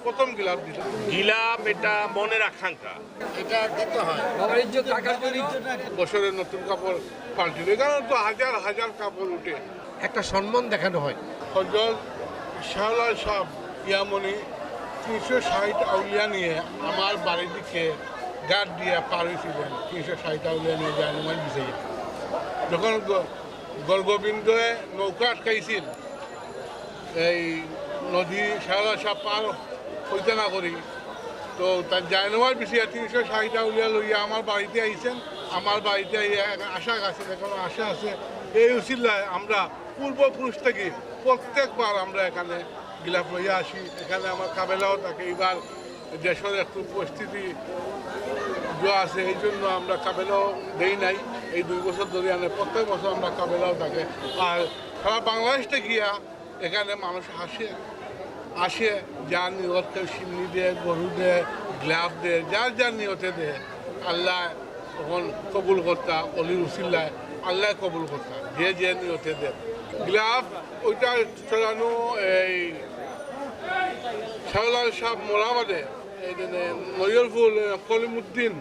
প্রথম গিলাপ দিল। গিলাপ এটা মনের আকাঙ্ক্ষা, এটা দিতে হয় বছরের নতুন কাপড় পাল্টিল, কারণ তো হাজার হাজার কাপড় উঠে একটা সম্মান দেখানো হয়। হজরত শাহলাল সাহ ইয়ামনি 360 আউলিয়া নিয়ে আমার বাড়ির দিকে গার্ড দিয়ে পার হয়েছিলেন। 360 আউলিয়া নিয়ে যায় আমার বিষয়ে যখন গর্গবিন্দে নৌকা আটকাইছিল, এই নদী শাহলাল সাহ পার হইতে না করি, তো তার জায়নমার বিষয়ে 360 আউলিয়া লইয়া আমার বাড়িতে আইছেন। আমার বাড়িতে আশা আছে, এখনো আশা আছে। এই উসিলায় আমরা পূর্বপুরুষ থেকে প্রত্যেকবার আমরা এখানে গিলাপ লইয়া আসি। এখানে আমার কাবেলাও থাকে। এইবার দেশের একটু পরিস্থিতি আছে, এই জন্য আমরা কাবেলাও দেই নাই। এই 2 বছর ধরে প্রত্যেক বছর আমরা কাবেলাও থাকে। আর সারা বাংলাদেশ থেকে গিয়া এখানে মানুষ আসে যার নিয়ত, কেউ সিমনি দেয়, গরু দেয়, গ্লাভ দেয়, যার যার নিয়তে দেয়। আল্লাহ তখন কবুল করতা, অলির উসিল্লায় আল্লাহ কবুল করতা, যে নিয়তে দেয়। গ্লাভ ওইটা চলানো এই শাহলাল সাহ মোরাবাদে, এই নজরফুল কলিমুদ্দিন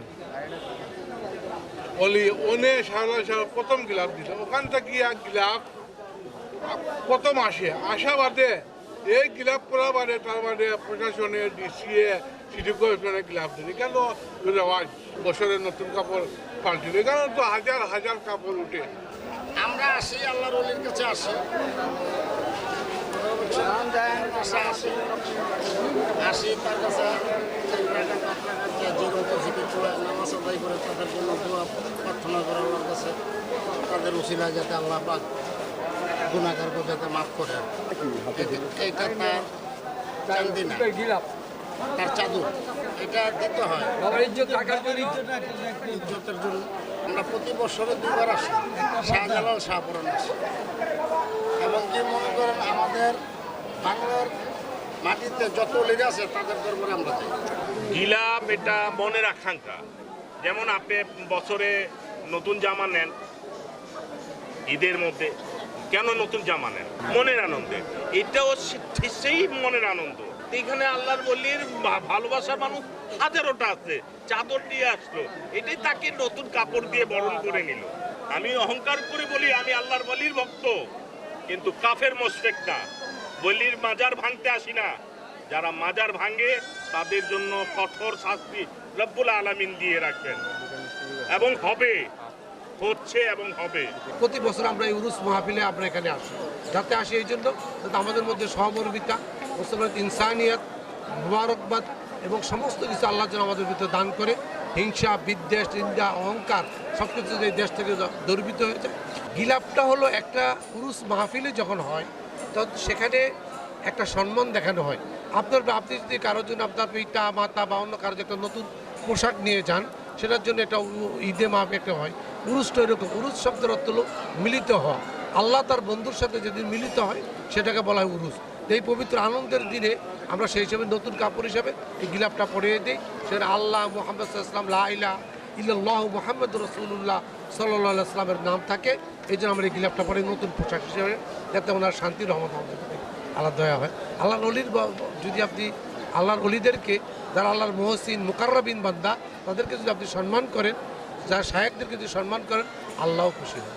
অলি ওনে শাহলাল সাহ প্রথম গিলাপ দিল। ওখান থেকে গিলাপ প্রথম আসা বাদে এই গিলাপ করা বাদে তার বাদে প্রশাসনে ডিসিএ সিটি কর্পোরেশনে গিলাপ দিল। কেন রেওয়াজ বছরের নতুন কাপড় পাল্টিল, কারণ তো হাজার হাজার কাপড় উঠে। আমরা আসি আল্লাহর ওলির কাছে আসি, আসি তার কাছে নামাজ আদায় করে তাদের জন্য দোয়া প্রার্থনা করে আল্লাহর কাছে, তাদের উসিলা যাতে আল্লাহ পাক গুনাহগারকে যাতে মাফ করে। এটা তার চান্দি না, তার চাদর, এটা দিতে হয় ইজ্জতের জন্য। আমরা প্রতি বছরে 2 বার আসি, শাহজালাল শাহপুরান আসি। এবং কি মনে করেন আমাদের বাংলার মাটিতে যত লিডার আছে তাদের দরবারে আমরা যাই। গিলাপ এটা মনের আকাঙ্ক্ষা। যেমন আপনি বছরে নতুন জামা নেন ঈদের মধ্যে, কেন নতুন জামা নেন? মনের আনন্দে। এটাও সেই মনের আনন্দ। এখানে আল্লাহর ওলির ভালোবাসার মানুষ হাজারোটা আছে, চাদর দিয়ে আসলো, এটাই তাকে নতুন কাপড় দিয়ে বরণ করে নিল। আমি অহংকার করে বলি আমি আল্লাহর ওলির ভক্ত, কিন্তু কাফের মুশরিক না। ওলির মাজার ভাঙতে আসি না। যারা মাজার ভাঙে তাদের জন্য কঠোর শাস্তি রব্বুল আলামিন দিয়ে রাখবেন, এবং হবে, হচ্ছে এবং হবে। প্রতি বছর আমরা এই উরুস মাহফিলে আমরা এখানে আসি, যাতে আসি এই জন্য যাতে আমাদের মধ্যে সহমর্মিতা, মুসলমান ইনসানিয়ত, মুবারকবাদ এবং সমস্ত কিছু আল্লাহ যেন আমাদের ভিতরে দান করে। হিংসা, বিদ্বেষ, নিন্দা, অহংকার সব কিছু এই দেশ থেকে দূরীভূত হয়ে যায়। গিলাপটা হলো একটা উরুস মাহফিলে যখন হয় তখন সেখানে একটা সম্মান দেখানো হয়। আপনি যদি কারোর জন্য আপনার পিতা মাতা বা অন্য কারোর একটা নতুন পোশাক নিয়ে যান, সেটার জন্য একটা ঈদে মাহফিল একটা হয়। উরুসটা এরকম, উরুস শব্দের অর্থ হলো মিলিত হওয়া। আল্লাহ তার বন্ধুর সাথে যেদিন মিলিত হয় সেটাকে বলা হয় উরুস। এই পবিত্র আনন্দের দিনে আমরা সেই হিসাবে নতুন কাপড় হিসাবে এই গিলাপটা পরিয়ে দিই। সেটা আল্লাহ মুহাম্মদ সাল্লাল্লাহু লা ইলাহা ইল্লাল্লাহু মুহাম্মাদুর রাসূলুল্লাহ সাল্লাল্লাহু আলাইহি ওয়াসাল্লামের নাম থাকে। এই জন্য আমরা এই গিলাপটা পরে নতুন পোশাক হিসেবে, যাতে ওনার শান্তি রহমত আমাদের আল্লাহ দয়া হয়। আল্লাহর অলির যদি আপনি আল্লাহর অলিদেরকে, যারা আল্লাহর মুহসিন মুকাররাবিন বান্দা, তাদেরকে যদি আপনি সম্মান করেন, যারা শায়েখদেরকে যদি সম্মান করেন, আল্লাহও খুশি হয়।